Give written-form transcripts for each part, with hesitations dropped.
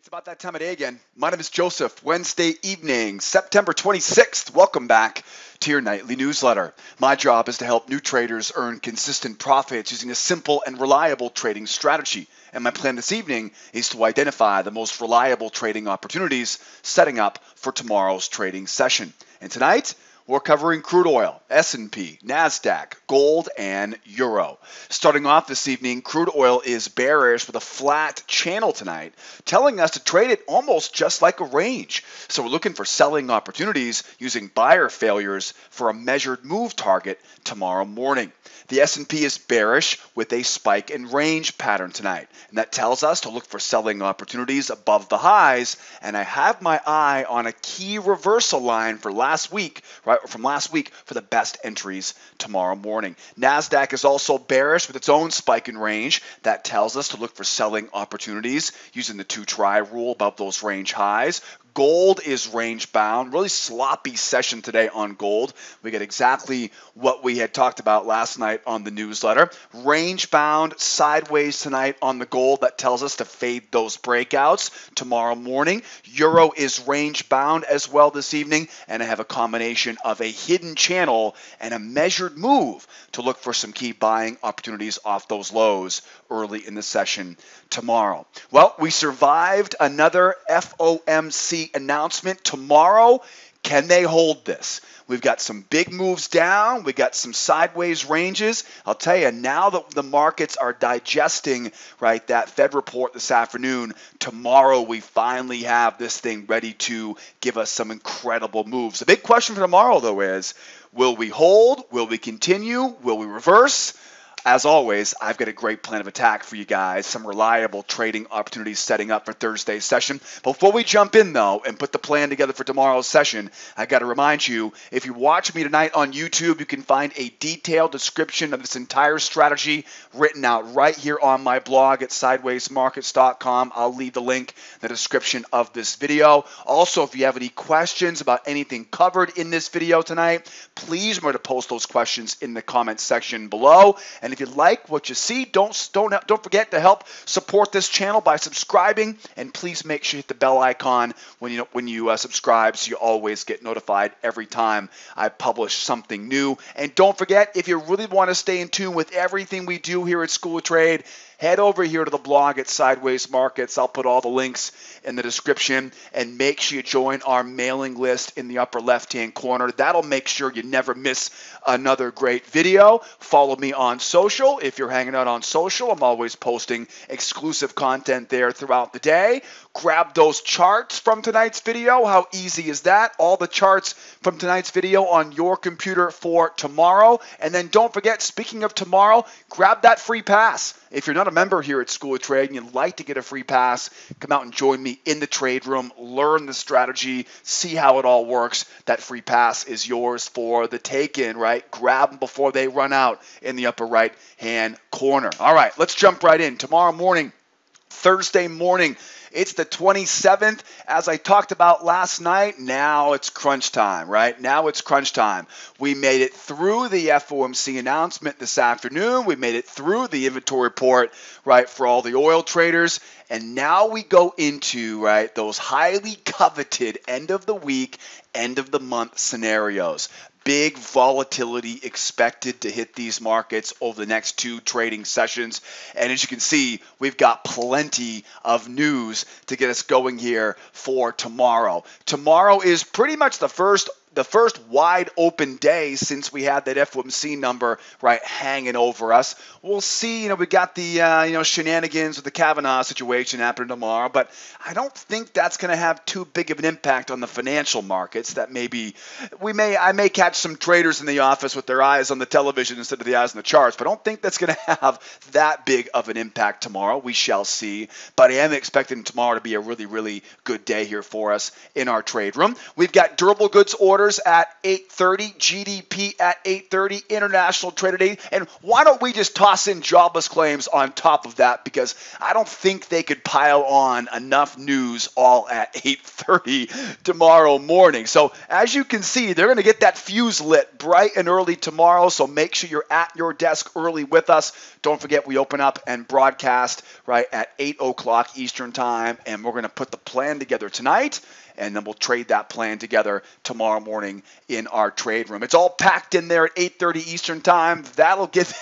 It's about that time of day again. My name is Joseph. Wednesday evening, September 26th. Welcome back to your nightly newsletter. My job is to help new traders earn consistent profits using a simple and reliable trading strategy. And my plan this evening is to identify the most reliable trading opportunities, setting up for tomorrow's trading session. And tonight, we're covering crude oil, S&P, Nasdaq, gold, and euro. Starting off this evening, crude oil is bearish with a flat channel tonight, telling us to trade it almost just like a range. So we're looking for selling opportunities using buyer failures for a measured move target tomorrow morning. The S&P is bearish with a spike and range pattern tonight, and that tells us to look for selling opportunities above the highs. And I have my eye on a key reversal line for last week, from last week, for the best entries tomorrow morning. Nasdaq is also bearish with its own spike and range. That tells us to look for selling opportunities using the 2-try rule above those range highs. Gold is range bound. Really sloppy session today on gold. We get exactly what we had talked about last night on the newsletter. Range bound sideways tonight on the gold. That tells us to fade those breakouts tomorrow morning. Euro is range bound as well this evening, and I have a combination of a hidden channel and a measured move to look for some key buying opportunities off those lows early in the session tomorrow. Well, we survived another FOMC announcement tomorrow. Can they hold this? We've got some big moves down. We got some sideways ranges. I'll tell you, now that the markets are digesting, that Fed report this afternoon, tomorrow we finally have this thing ready to give us some incredible moves. The big question for tomorrow, though, is will we hold? Will we continue? Will we reverse? As always, I've got a great plan of attack for you guys, some reliable trading opportunities setting up for Thursday's session. Before we jump in, though, and put the plan together for tomorrow's session, I got to remind you, if you watch me tonight on YouTube, you can find a detailed description of this entire strategy written out right here on my blog at sidewaysmarkets.com. I'll leave the link in the description of this video. Also, if you have any questions about anything covered in this video tonight, please remember to post those questions in the comments section below. And if you like what you see, don't forget to help support this channel by subscribing, and please make sure you hit the bell icon when you subscribe, so you always get notified every time I publish something new. And don't forget, if you really want to stay in tune with everything we do here at School of Trade, head over here to the blog at Sideways Markets. I'll put all the links in the description, and make sure you join our mailing list in the upper left-hand corner. That'll make sure you never miss another great video. Follow me on social. If you're hanging out on social, I'm always posting exclusive content there throughout the day. Grab those charts from tonight's video. How easy is that? All the charts from tonight's video on your computer for tomorrow. And then don't forget, speaking of tomorrow, grab that free pass. If you're not a member here at School of Trade and you'd like to get a free pass, come out and join me in the trade room, learn the strategy, see how it all works. That free pass is yours for the take-in, Grab them before they run out in the upper right-hand corner. All right, let's jump right in. Tomorrow morning, Thursday morning, it's the 27th. As I talked about last night, now it's crunch time, Now it's crunch time. We made it through the FOMC announcement this afternoon. We made it through the inventory report, for all the oil traders. And now we go into, those highly coveted end of the week, end of the month scenarios. Big volatility expected to hit these markets over the next 2 trading sessions. And as you can see, we've got plenty of news to get us going here for tomorrow. Tomorrow is pretty much the first wide open day since we had that FOMC number hanging over us. We'll see. We got the shenanigans with the Kavanaugh situation happening tomorrow, but I don't think that's going to have too big of an impact on the financial markets. That I may catch some traders in the office with their eyes on the television instead of the eyes on the charts, but I don't think that's going to have that big of an impact tomorrow. We shall see. But I am expecting tomorrow to be a really, really good day here for us in our trade room. We've got durable goods orders starters at 8:30, GDP at 8:30, international trade today. And why don't we just toss in jobless claims on top of that, because I don't think they could pile on enough news all at 8:30 tomorrow morning. So as you can see, they're going to get that fuse lit bright and early tomorrow, so make sure you're at your desk early with us. Don't forget, we open up and broadcast right at 8 o'clock Eastern time, and we're going to put the plan together tonight, and then we'll trade that plan together tomorrow morning in our trade room. It's all packed in there at 8:30 Eastern time. That'll get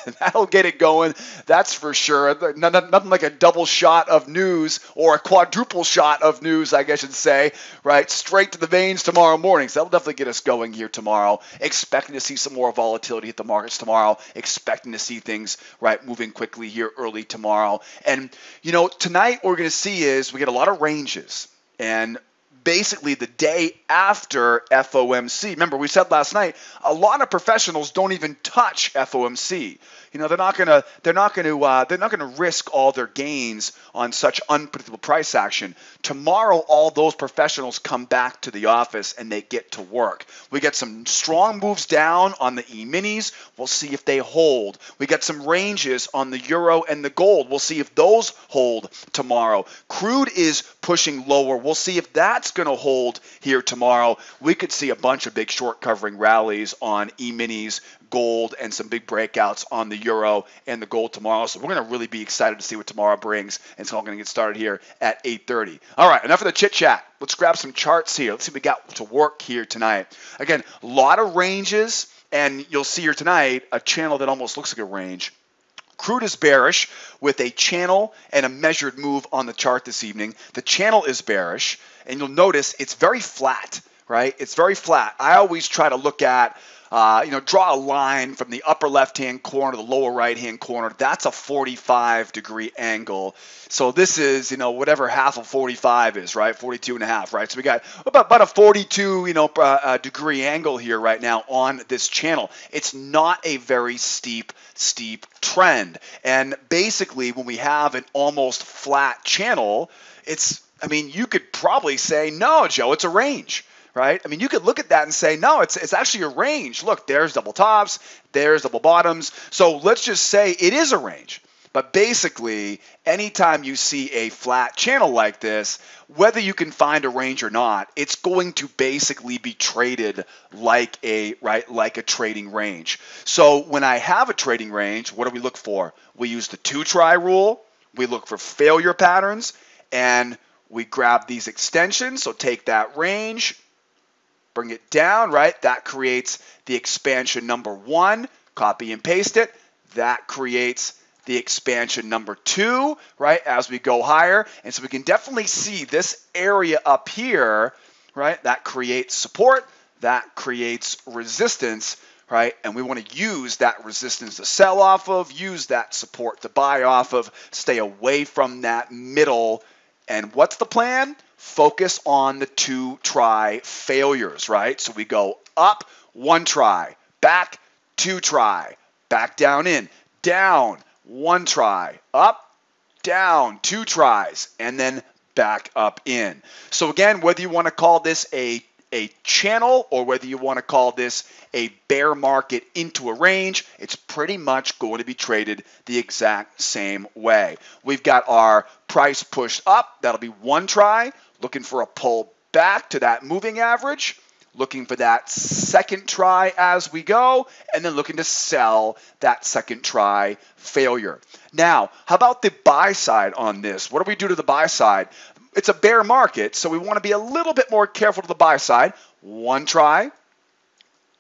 it going. That's for sure. Nothing like a double shot of news, or a quadruple shot of news, I guess I should say, right? Straight to the veins tomorrow morning. So that'll definitely get us going here tomorrow. Expecting to see some more volatility hit the markets tomorrow. Expecting to see things, right, moving quickly here early tomorrow. And, tonight what we're going to see is we get a lot of ranges. And basically the day after FOMC. Remember, we said last night, a lot of professionals don't even touch FOMC. They're not going to risk all their gains on such unpredictable price action. Tomorrow, all those professionals come back to the office and they get to work. We get some strong moves down on the E-minis. We'll see if they hold. We get some ranges on the euro and the gold. We'll see if those hold tomorrow. Crude is pushing lower. We'll see if that's going to hold here tomorrow. We could see a bunch of big short covering rallies on E-minis, gold, and some big breakouts on the euro and the gold tomorrow. So we're going to really be excited to see what tomorrow brings. And so I'm going to get started here at 8:30. All right, enough of the chit chat. Let's grab some charts here. Let's see what we got to work here tonight. Again, a lot of ranges, and you'll see here tonight a channel that almost looks like a range. Crude is bearish with a channel and a measured move on the chart this evening. The channel is bearish, and you'll notice it's very flat, right? It's very flat. I always try to look at draw a line from the upper left-hand corner to the lower right-hand corner. That's a 45-degree angle. So this is, whatever half of 45 is, right? 42 and a half, right? So we got about a 42, degree angle here right now on this channel. It's not a very steep trend. And basically, when we have an almost flat channel, you could probably say, no, Joe, it's a range. Right? You could look at that and say, no, it's actually a range. Look, there's double tops, there's double bottoms. So let's just say it is a range. But basically, anytime you see a flat channel like this, whether you can find a range or not, it's going to basically be traded like a trading range. So when I have a trading range, what do we look for? We use the 2-try rule. We look for failure patterns, and we grab these extensions. So take that range, bring it down, right? That creates the expansion number 1. Copy and paste it. That creates the expansion number 2, right, as we go higher. And so we can definitely see this area up here, right? That creates support. That creates resistance, right? And we want to use that resistance to sell off of, use that support to buy off of, stay away from that middle. And what's the plan? Focus on the 2-try failures, right? So we go up, 1 try, back, 2 try, back down in, down, 1 try, up, down, 2 tries, and then back up in. So again, whether you want to call this a channel or whether you want to call this a bear market into a range, it's pretty much going to be traded the exact same way. We've got our price pushed up. That'll be 1 try. Looking for a pull back to that moving average, looking for that 2nd try as we go, and then looking to sell that 2nd try failure. Now, how about the buy side on this? What do we do to the buy side? It's a bear market, so we want to be a little bit more careful to the buy side. 1 try,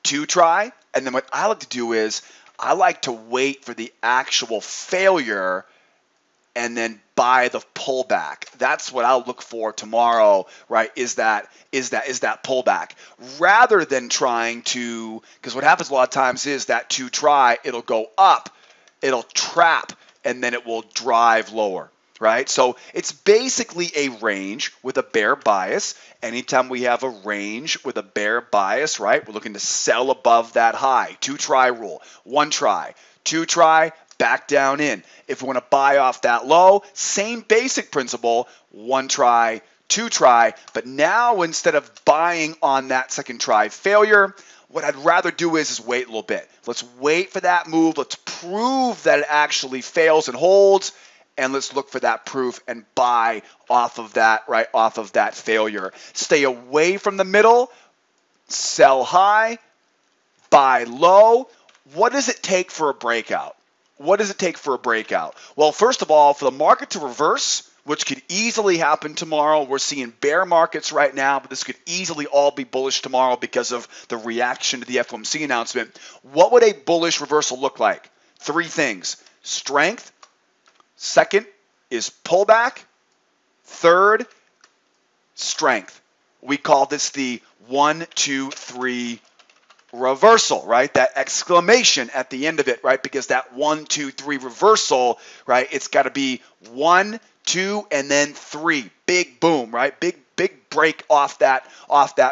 2 try, and then what I like to do is I like to wait for the actual failure and then buy the pullback. That's what I'll look for tomorrow, right? Is that pullback, rather than trying to, because what happens a lot of times is that 2 try, it'll go up, it'll trap, and then it will drive lower, right? So it's basically a range with a bear bias. Anytime we have a range with a bear bias, right, we're looking to sell above that high. 2 try rule, 1 try, 2 try, back down in. If we want to buy off that low, same basic principle, 1 try, two try, but now instead of buying on that second try failure, what I'd rather do is wait a little bit. Let's wait for that move. Let's prove that it actually fails and holds, and let's look for that proof and buy off of that, right, off of that failure. Stay away from the middle, sell high, buy low. What does it take for a breakout? What does it take for a breakout? Well, first of all, for the market to reverse, which could easily happen tomorrow. We're seeing bear markets right now, but this could easily all be bullish tomorrow because of the reaction to the FOMC announcement. What would a bullish reversal look like? Three things. Strength. Second is pullback. Third, strength. We call this the 1, 2, 3 reversal, right? That exclamation at the end of it, right? Because that 1, 2, 3 reversal, right? It's got to be 1, 2, and then 3. Big boom, right? Big break off that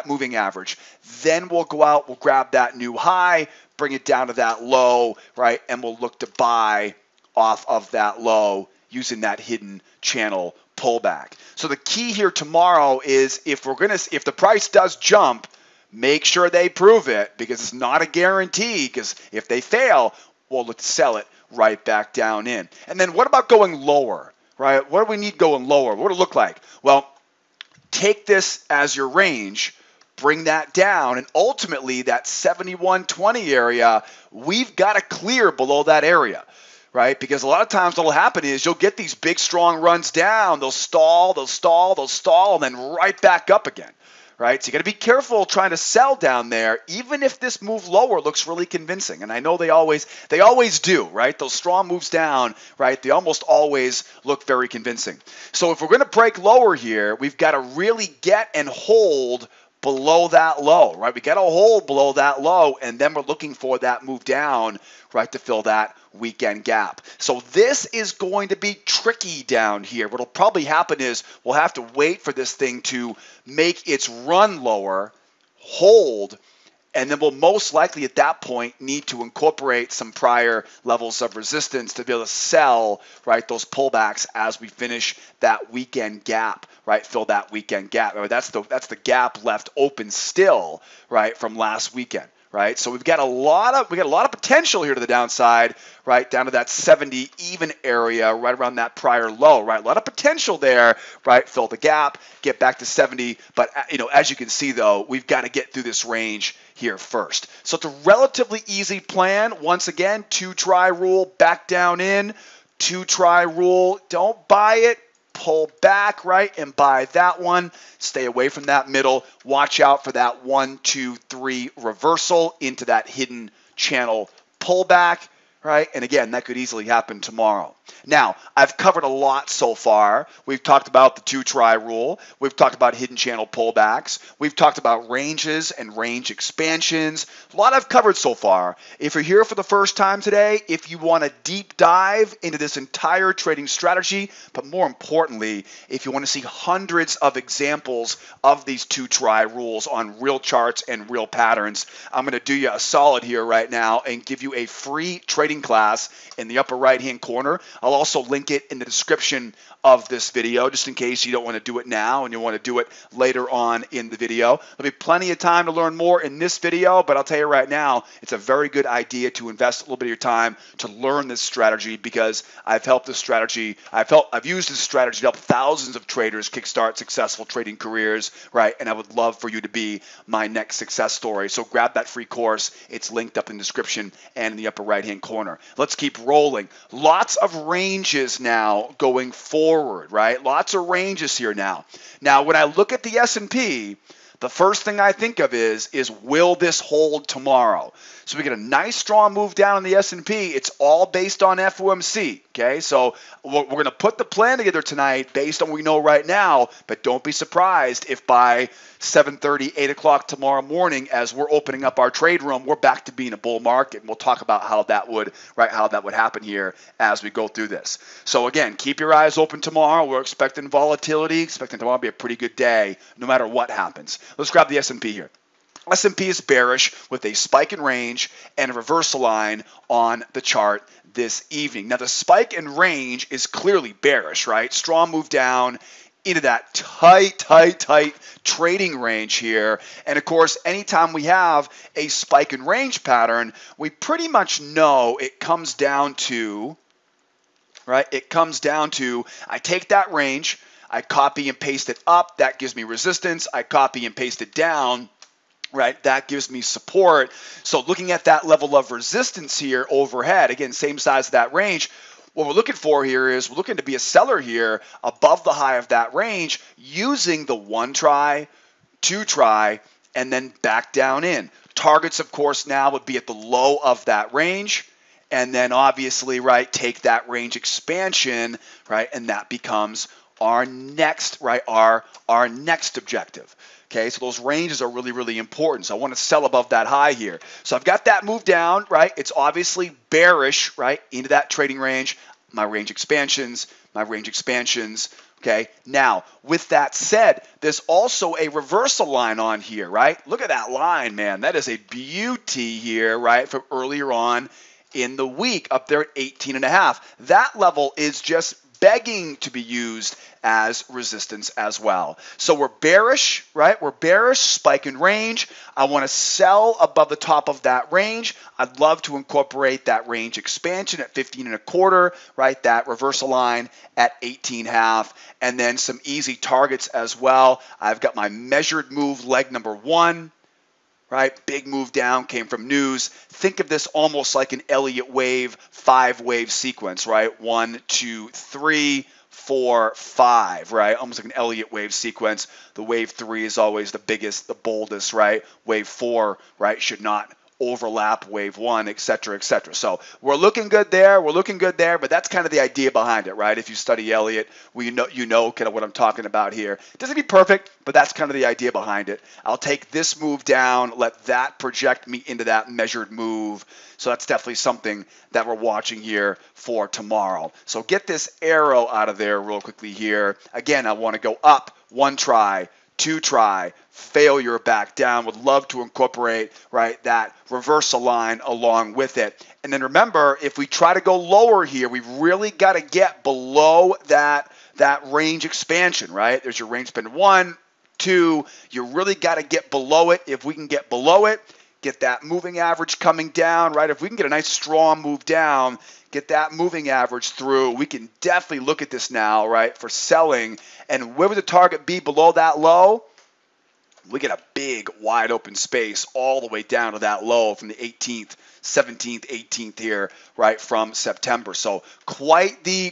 moving average. Then we'll go out, we'll grab that new high, bring it down to that low, right? And we'll look to buy off of that low using that hidden channel pullback. So the key here tomorrow is if the price does jump, make sure they prove it, because it's not a guarantee, because if they fail, we'll look to sell it right back down in. And then what about going lower, right? What do we need going lower? What would it look like? Well, take this as your range, bring that down, and ultimately that 71.20 area, we've got to clear below that area, right? Because a lot of times what will happen is you'll get these big, strong runs down. They'll stall, and then right back up again. Right? So you got to be careful trying to sell down there, even if this move lower looks really convincing. And I know they always do, right? Those strong moves down, right? They almost always look very convincing. So if we're going to break lower here, we've got to really get and hold below that low, right? We got to hold below that low, and then we're looking for that move down, right, to fill that weekend gap. So this is going to be tricky down here. What'll probably happen is we'll have to wait for this thing to make its run lower, hold, and then we'll most likely at that point need to incorporate some prior levels of resistance to be able to sell, right, those pullbacks as we finish that weekend gap, right, fill that weekend gap. That's the gap left open still, right, from last weekend. Right, so we've got a lot of potential here to the downside, right, down to that 70 even area, right around that prior low, right, a lot of potential there, right, fill the gap, get back to 70, but as you can see though, we've got to get through this range here first. So it's a relatively easy plan. Once again, 2-try rule, back down in, 2-try rule, don't buy it, pull back, right, and buy that one. Stay away from that middle. Watch out for that 1, 2, 3 reversal into that hidden channel pullback, right? And again, that could easily happen tomorrow. Now, I've covered a lot so far. We've talked about the 2-try rule. We've talked about hidden channel pullbacks. We've talked about ranges and range expansions. A lot I've covered so far. If you're here for the first time today, if you want a deep dive into this entire trading strategy, but more importantly, if you want to see hundreds of examples of these 2-try rules on real charts and real patterns, I'm going to do you a solid here right now and give you a free trading class in the upper right-hand corner. I'll also link it in the description of this video, just in case you don't want to do it now and you want to do it later on in the video. There'll be plenty of time to learn more in this video, but I'll tell you right now, it's a very good idea to invest a little bit of your time to learn this strategy, because I've used this strategy to help thousands of traders kickstart successful trading careers, right? And I would love for you to be my next success story. So grab that free course. It's linked up in the description and in the upper right-hand corner. Let's keep rolling. Lots of ranges now going forward, right? Lots of ranges here now. Now, when I look at the S&P, the first thing I think of is will this hold tomorrow? So we get a nice strong move down in the S&P. It's all based on FOMC, okay? So we're going to put the plan together tonight based on what we know right now, but don't be surprised if by 7:30, 8 o'clock tomorrow morning, as we're opening up our trade room, we're back to being a bull market, and we'll talk about how that would happen here as we go through this. So again, keep your eyes open tomorrow. We're expecting volatility, expecting tomorrow to be a pretty good day, no matter what happens. Let's grab the S&P here. S&P is bearish with a spike in range and a reversal line on the chart this evening. Now, the spike in range is clearly bearish, right? Strong move down into that tight trading range here. And of course, anytime we have a spike and range pattern, we pretty much know it comes down to, right? It comes down to, I take that range, I copy and paste it up, that gives me resistance, I copy and paste it down, right? That gives me support. So looking at that level of resistance here overhead, again, same size of that range, what we're looking for here is we're looking to be a seller here above the high of that range using the 1 try, 2 try, and then back down in. Targets, of course, now would be at the low of that range. And then obviously, right, take that range expansion, right, and that becomes our next, right, our next objective. Okay, so those ranges are really, really important. So I want to sell above that high here. So I've got that move down, right? It's obviously bearish, right, into that trading range. My range expansions, okay? Now, with that said, there's also a reversal line on here, right? Look at that line, man. That is a beauty here, right, from earlier on in the week up there at 18.5. That level is just begging to be used as resistance as well. So we're bearish, right? We're bearish, spike in range. I want to sell above the top of that range. I'd love to incorporate that range expansion at 15.25, right? That reversal line at 18.5, and then some easy targets as well. I've got my measured move leg number 1. Right, big move down came from news. Think of this almost like an Elliott wave, 5-wave sequence, right? 1, 2, 3, 4, 5, right? Almost like an Elliott wave sequence. The wave 3 is always the biggest, the boldest, right? Wave 4, right, should not overlap wave 1, et cetera, et cetera. So we're looking good there. But that's kind of the idea behind it, right? If you study Elliott, you know kind of what I'm talking about here. It doesn't be perfect, but that's kind of the idea behind it. I'll take this move down, let that project me into that measured move. So that's definitely something that we're watching here for tomorrow. So get this arrow out of there real quickly here. Again, I want to go up, 1 try, 2 try, failure, back down. Would love to incorporate, right, that reversal line along with it. And then remember, if we try to go lower here, we've really got to get below that range expansion, right? There's your range span 1, 2. You really got to get below it. If we can get below it, get that moving average coming down, right? If we can get a nice strong move down, get that moving average through, we can definitely look at this now, right, for selling. And where would the target be below that low? We get a big wide open space all the way down to that low from the 18th, 17th, 18th here, right, from September. So quite the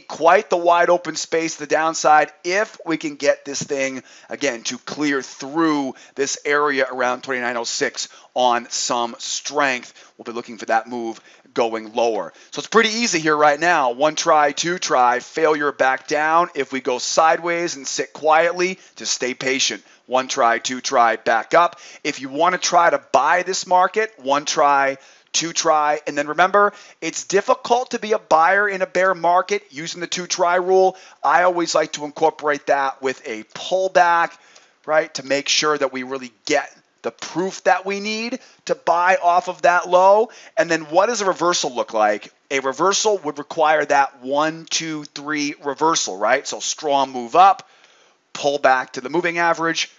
wide open space to the downside if we can get this thing, again, to clear through this area around 2906 on some strength. We'll be looking for that move going lower. So it's pretty easy here right now. 1 try, 2 try, failure, back down. If we go sideways and sit quietly, just stay patient. 1 try, 2 try, back up. If you want to try to buy this market, 1 try, 2 try, and then remember, it's difficult to be a buyer in a bear market using the 2 try rule. I always like to incorporate that with a pullback, right, to make sure that we really get the proof that we need to buy off of that low. And then what does a reversal look like? A reversal would require that 1, 2, 3 reversal, right? So strong move up, pull back to the moving average,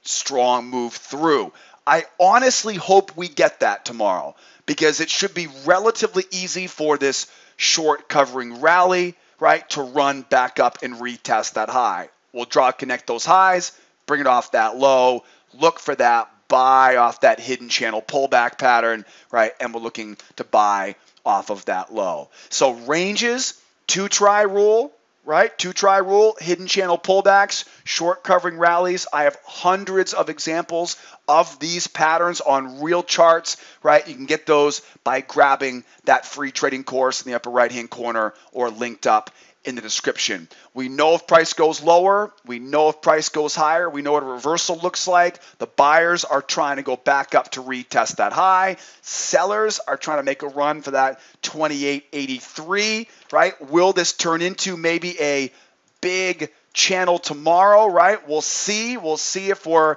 strong move through. I honestly hope we get that tomorrow because it should be relatively easy for this short covering rally, right, to run back up and retest that high. We'll connect those highs, bring it off that low, look for that buy off that hidden channel pullback pattern, right, and we're looking to buy off of that low. So ranges, 2 try rule, right? 2 try rule, hidden channel pullbacks, short covering rallies. I have hundreds of examples of these patterns on real charts, right? You can get those by grabbing that free trading course in the upper right-hand corner or linked up in the description. We know if price goes lower, we know if price goes higher, we know what a reversal looks like. The buyers are trying to go back up to retest that high. Sellers are trying to make a run for that 28.83, right? Will this turn into maybe a big channel tomorrow, right? We'll see if we're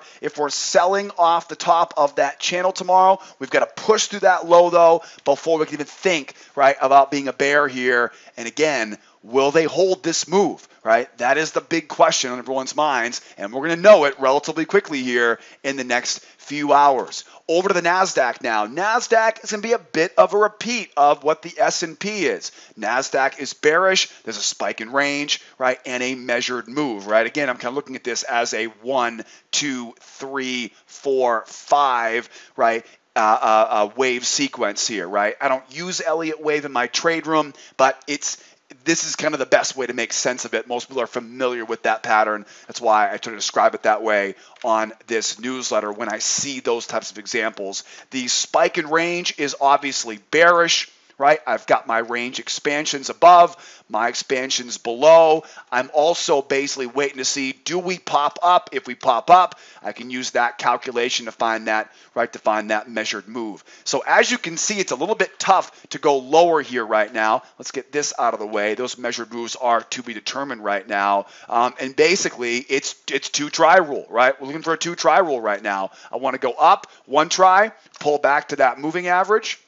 selling off the top of that channel tomorrow. We've got to push through that low though before we can even think, right, about being a bear here. And again, Will they hold this move, right? That is the big question on everyone's minds, and we're going to know it relatively quickly here in the next few hours. Over to the Nasdaq now. Nasdaq is going to be a bit of a repeat of what the S&P is. Nasdaq is bearish. There's a spike in range, right, and a measured move, right? Again, I'm kind of looking at this as a 1, 2, 3, 4, 5, right? Wave sequence here, right? I don't use Elliott wave in my trade room, but this is kind of the best way to make sense of it. Most people are familiar with that pattern. That's why I try to describe it that way on this newsletter when I see those types of examples. The spike in range is obviously bearish, right? I've got my range expansions above, my expansions below. I'm also basically waiting to see, do we pop up? If we pop up, I can use that calculation to find that, right, to find that measured move. So as you can see, it's a little bit tough to go lower here right now. Let's get this out of the way. Those measured moves are to be determined right now. And basically, it's two-try rule, right? We're looking for a two-try rule right now. I want to go up, one try, pull back to that moving average.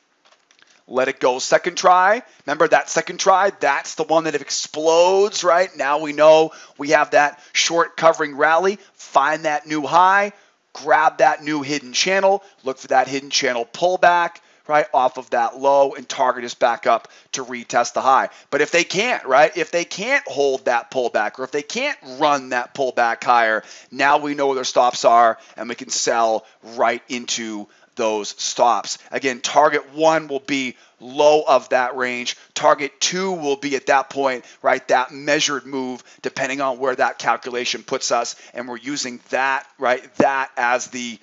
Let it go second try. Remember that second try, that's the one that explodes, right? Now we know we have that short covering rally. Find that new high, grab that new hidden channel, look for that hidden channel pullback, right, off of that low and target us back up to retest the high. But if they can't, right, if they can't hold that pullback or if they can't run that pullback higher, now we know where their stops are and we can sell right into those stops. Again, target 1 will be low of that range. Target 2 will be at that point, right, that measured move, depending on where that calculation puts us. And we're using that, right, that as the,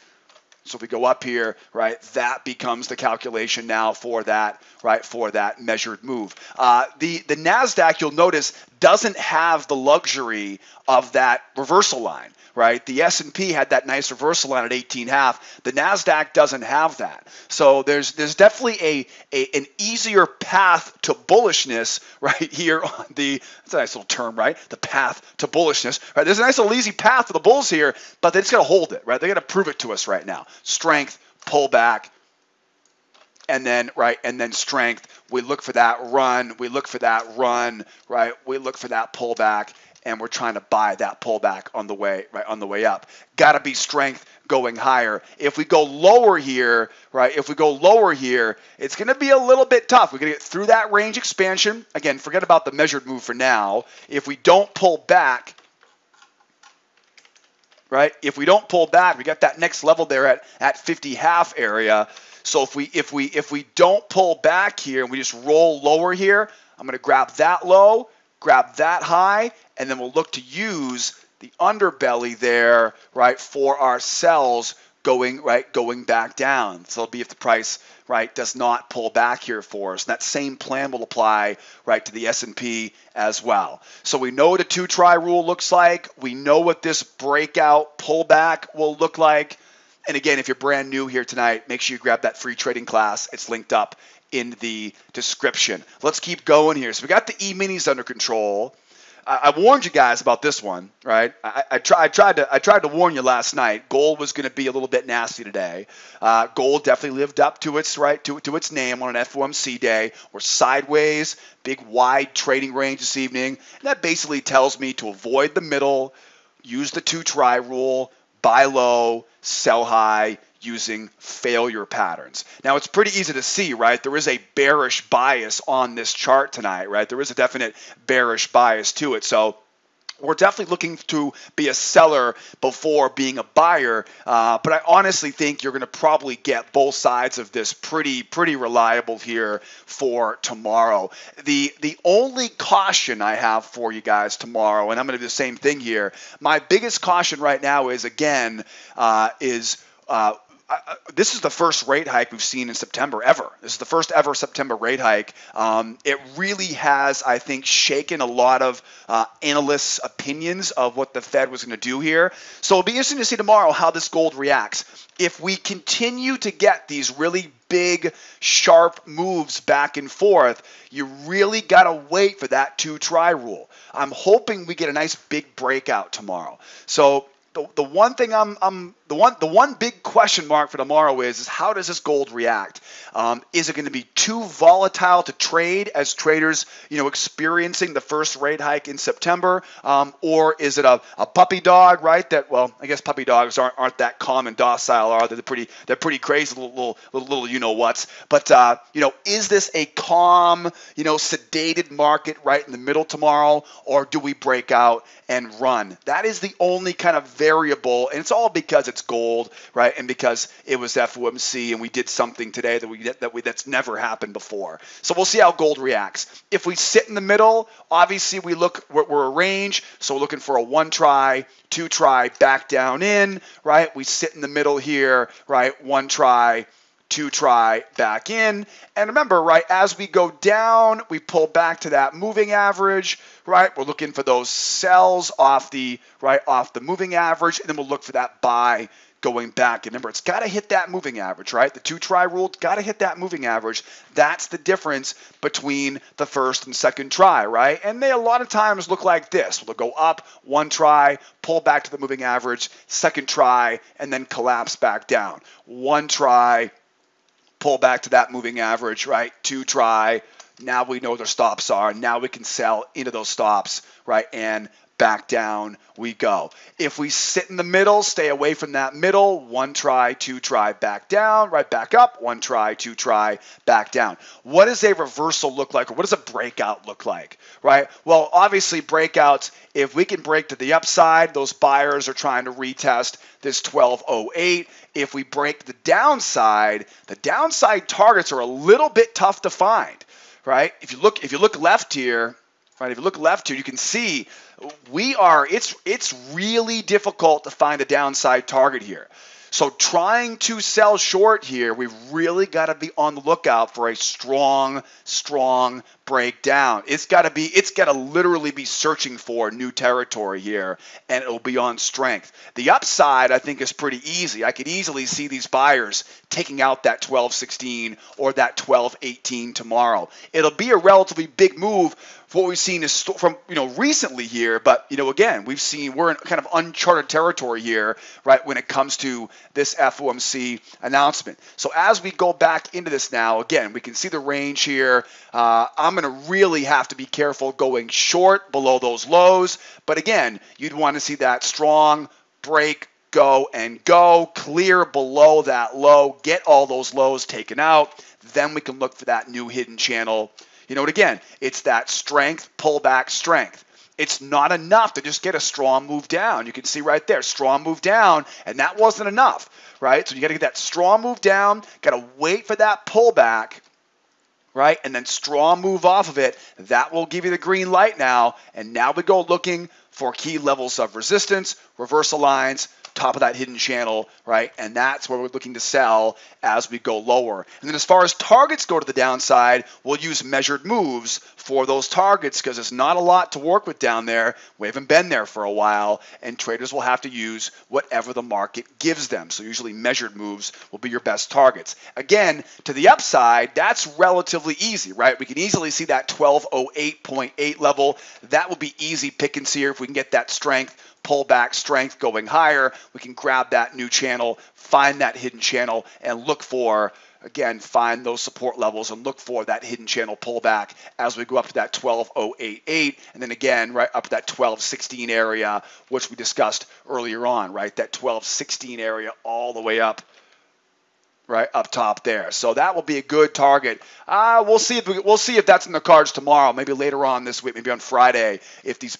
so if we go up here, right, that becomes the calculation now for that, right, for that measured move. The Nasdaq, you'll notice, doesn't have the luxury of that reversal line. Right, the S&P had that nice reversal line at 18.5. The Nasdaq doesn't have that, so there's definitely an easier path to bullishness right here on the. That's a nice little term, right? The path to bullishness. Right, there's a nice little easy path for the bulls here, but they just got to hold it. Right, they got to prove it to us right now. Strength, pullback. And then, right, and then strength. We look for that run. We look for that run. Right, we look for that pullback. And we're trying to buy that pullback on the way, right, on the way up. Got to be strength going higher. If we go lower here, right, if we go lower here, it's going to be a little bit tough. We're going to get through that range expansion. Again, forget about the measured move for now. If we don't pull back, right, if we don't pull back, we got that next level there at 50.5 area. So if we don't pull back here and we just roll lower here, I'm going to grab that low, grab that high, and then we'll look to use the underbelly there, right, for our sells going back down. So it'll be if the price, right, does not pull back here for us. And that same plan will apply, right, to the S&P as well. So we know what a two-try rule looks like. We know what this breakout pullback will look like. And again, if you're brand new here tonight, make sure you grab that free trading class. It's linked up in the description. Let's keep going here. So we got the E-minis under control. I warned you guys about this one, right? I tried to warn you last night. Gold was going to be a little bit nasty today. Gold definitely lived up to its to its name on an FOMC day. We're sideways, big wide trading range this evening. And that basically tells me to avoid the middle, use the two-try rule, buy low, sell high, using failure patterns. Now, it's pretty easy to see, right? There is a bearish bias on this chart tonight, right? There is a definite bearish bias to it. So we're definitely looking to be a seller before being a buyer, but I honestly think you're going to probably get both sides of this pretty reliable here for tomorrow. The only caution I have for you guys tomorrow, and I'm going to do the same thing here, my biggest caution right now is, again, this is the first rate hike we've seen in September ever. This is the first ever September rate hike. It really has, I think, shaken a lot of analysts' opinions of what the Fed was going to do here. So it'll be interesting to see tomorrow how this gold reacts. If we continue to get these really big, sharp moves back and forth, you really got to wait for that two-try rule. I'm hoping we get a nice big breakout tomorrow. So the one thing I'm the one big question mark for tomorrow is how does this gold react? Is it going to be too volatile to trade as traders, experiencing the first rate hike in September, or is it a puppy dog, right? That, well, I guess puppy dogs aren't that calm and docile, are they? They're pretty crazy little you-know-whats. But is this a calm, sedated market right in the middle tomorrow, or do we break out and run? That is the only kind of variable, and it's all because it's gold, right? And because it was FOMC and we did something today that's never happened before. So we'll see how gold reacts. If we sit in the middle, obviously we're a range, so we're looking for a 1 try, 2 try, back down in, right? We sit in the middle here, right? 1 try, 2 try, back in. And remember, right, as we go down, we pull back to that moving average, right? We're looking for those sells off the moving average, and then we'll look for that buy going back. And remember, it's got to hit that moving average, right? The 2 try rule, got to hit that moving average. That's the difference between the first and second try, right? And they a lot of times look like this. We'll go up, 1 try, pull back to the moving average, second try, and then collapse back down. 1 try, pull back to that moving average, right? 2 try. Now we know where their stops are. Now we can sell into those stops, right? And back down we go. If we sit in the middle, stay away from that middle. 1 try, 2 try, back down, right back up. 1 try, 2 try, back down. What does a reversal look like, or what does a breakout look like, right? Well, obviously breakouts, if we can break to the upside, those buyers are trying to retest this 1208. If we break the downside targets are a little bit tough to find, right? If you look left here, right? If you look left here, you can see it's really difficult to find a downside target here. So trying to sell short here, we've really got to be on the lookout for a strong breakdown. It's got to literally be searching for new territory here, and it'll be on strength. The upside, I think, is pretty easy. I could easily see these buyers taking out that 1216 or that 1218 tomorrow. It'll be a relatively big move for what we've seen is from recently here, but again, we're in kind of uncharted territory here, right, when it comes to this FOMC announcement. So as we go back into this now, again, we can see the range here. I'm going to really have to be careful going short below those lows, but again, you'd want to see that strong break, go, clear below that low, get all those lows taken out, then we can look for that new hidden channel. And again, it's that strength, pullback strength. It's not enough to just get a strong move down. You can see right there, strong move down, and that wasn't enough, right? So you got to get that strong move down, got to wait for that pullback, right? And then strong move off of it. That will give you the green light now, and now we go looking for key levels of resistance, reversal lines, top of that hidden channel, right? And that's where we're looking to sell as we go lower. And then as far as targets go to the downside, we'll use measured moves for those targets because there's not a lot to work with down there. We haven't been there for a while, and traders will have to use whatever the market gives them. So usually measured moves will be your best targets. Again, to the upside, that's relatively easy, right? We can easily see that 1208.8 level. That will be easy pickings here if we can get that strength, pullback strength going higher. We can grab that new channel, find that hidden channel, and look for, again, find those support levels and look for that hidden channel pullback as we go up to that 12088, and then again, right up to that 1216 area, which we discussed earlier on, right? That 1216 area all the way up, right up top there. So that will be a good target. We'll see if that's in the cards tomorrow, maybe later on this week, maybe on Friday, if these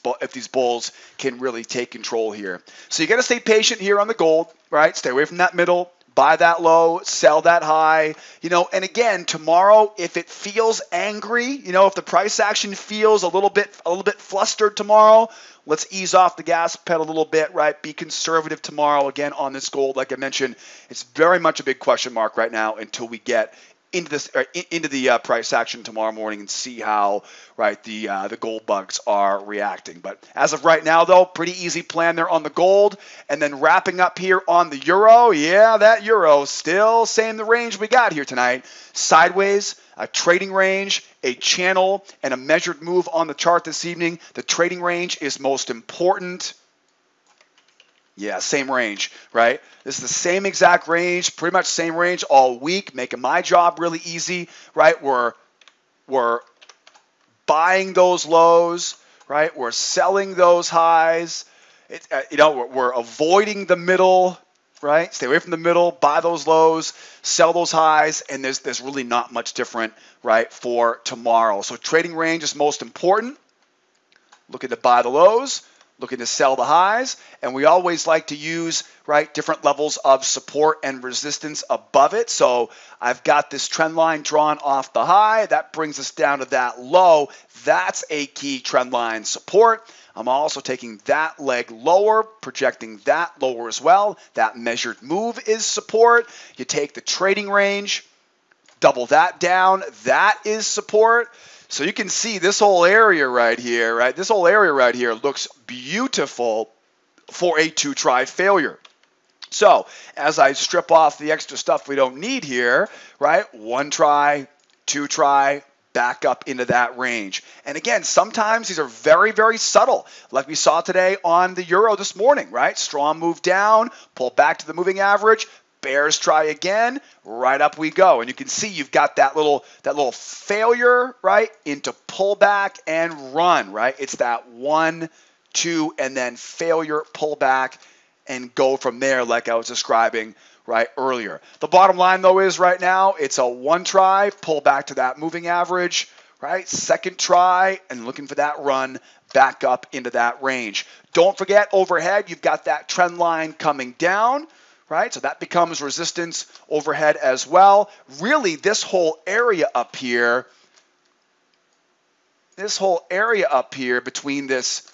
bulls can really take control here. So you got to stay patient here on the gold, right? Stay away from that middle. Buy that low, sell that high, and again, tomorrow, if it feels angry, if the price action feels a little bit flustered tomorrow, let's ease off the gas pedal a little bit, right? Be conservative tomorrow again on this gold. Like I mentioned, it's very much a big question mark right now until we get into the price action tomorrow morning and see how, right, the gold bugs are reacting. But as of right now, though, pretty easy plan there on the gold. And then wrapping up here on the euro, yeah, that euro still same the range we got here tonight. Sideways, a trading range, a channel, and a measured move on the chart this evening. The trading range is most important. Yeah, same range, right? This is the same exact range, pretty much same range all week, making my job really easy, right? We're buying those lows, right? We're selling those highs. We're avoiding the middle, right? Stay away from the middle, buy those lows, sell those highs, and there's really not much different, right, for tomorrow. So trading range is most important. Looking to buy the lows, looking to sell the highs, and we always like to use, right, different levels of support and resistance above it. So I've got this trend line drawn off the high. That brings us down to that low. That's a key trend line support. I'm also taking that leg lower, projecting that lower as well. That measured move is support. You take the trading range, double that down. That is support. So you can see this whole area right here, right? This whole area right here looks beautiful for a two-try failure. So as I strip off the extra stuff we don't need here, right? One try, two try, back up into that range. And again, sometimes these are very, very subtle, like we saw today on the euro this morning, right? Strong move down, pull back to the moving average, bears try again, right up we go. And you can see you've got that little failure, right, into pullback and run, right? It's that 1, 2, and then failure, pullback, and go from there like I was describing right earlier. The bottom line though is right now it's a one try, pull back to that moving average, right? Second try and looking for that run back up into that range. Don't forget overhead, you've got that trend line coming down, right? So that becomes resistance overhead as well. Really this whole area up here between this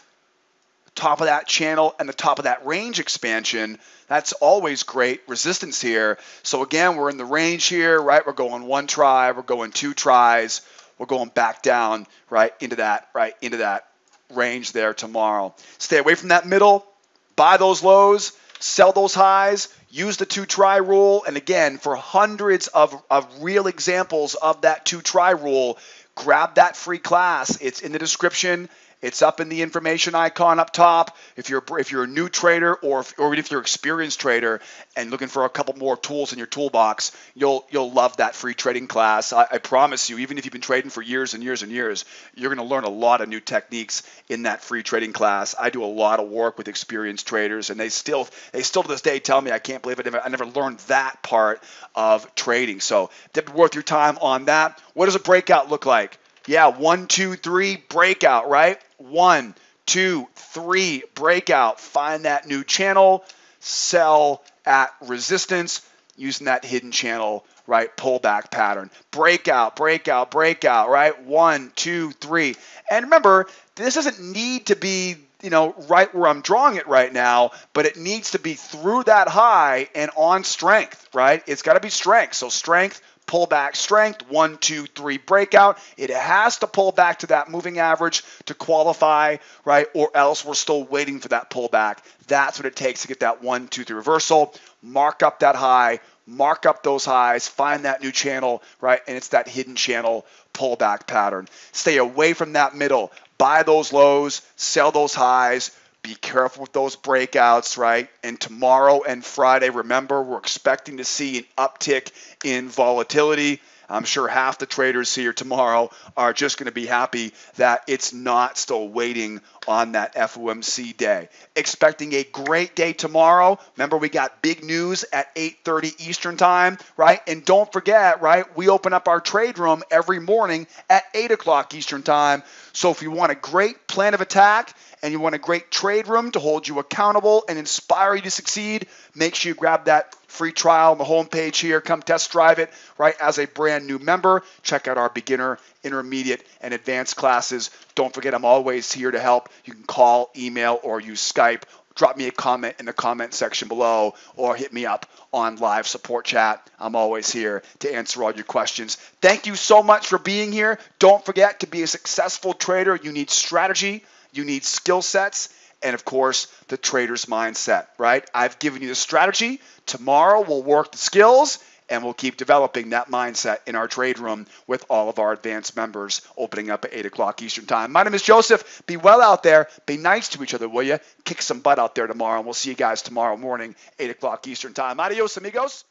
top of that channel and the top of that range expansion, that's always great resistance here. So again, we're in the range here, right? We're going one try, we're going two tries, we're going back down, right into that range there tomorrow. Stay away from that middle, buy those lows, sell those highs, use the two try rule. And again, for hundreds of real examples of that two try rule, grab that free class. It's in the description. It's up in the information icon up top. If you're a new trader or if you're an experienced trader and looking for a couple more tools in your toolbox, you'll love that free trading class. I promise you, even if you've been trading for years and years and years, you're going to learn a lot of new techniques in that free trading class. I do a lot of work with experienced traders, and they still to this day tell me, I can't believe I never learned that part of trading. So definitely worth your time on that. What does a breakout look like? Yeah, 1, 2, 3, breakout, right? 1, 2, 3, breakout. Find that new channel, sell at resistance using that hidden channel, right? Pullback pattern. Breakout, breakout, breakout, right? 1, 2, 3. And remember, this doesn't need to be, right where I'm drawing it right now, but it needs to be through that high and on strength, right? It's got to be strength. So strength, pullback, strength, 1, 2, 3, breakout. It has to pull back to that moving average to qualify, right? Or else we're still waiting for that pullback. That's what it takes to get that 1, 2, 3 reversal. Mark up that high, mark up those highs, find that new channel, right? And it's that hidden channel pullback pattern. Stay away from that middle. Buy those lows, sell those highs. Be careful with those breakouts, right? And tomorrow and Friday, remember, we're expecting to see an uptick in volatility. I'm sure half the traders here tomorrow are just going to be happy that it's not still waiting on that FOMC day. Expecting a great day tomorrow. Remember, we got big news at 8:30 Eastern time, right? And don't forget, right, we open up our trade room every morning at 8 o'clock Eastern time. So if you want a great plan of attack and you want a great trade room to hold you accountable and inspire you to succeed, make sure you grab that free trial on the homepage here. Come test drive it, right, as a brand new member. Check out our beginner, intermediate, and advanced classes. Don't forget, I'm always here to help. You can call, email, or use Skype. Drop me a comment in the comment section below or hit me up on live support chat. I'm always here to answer all your questions. Thank you so much for being here. Don't forget, to be a successful trader, you need strategy, you need skill sets, and of course, the trader's mindset, right? I've given you the strategy. Tomorrow we'll work the skills, and we'll keep developing that mindset in our trade room with all of our advanced members opening up at 8 o'clock Eastern Time. My name is Joseph. Be well out there. Be nice to each other, will you? Kick some butt out there tomorrow, and we'll see you guys tomorrow morning, 8 o'clock Eastern Time. Adios, amigos.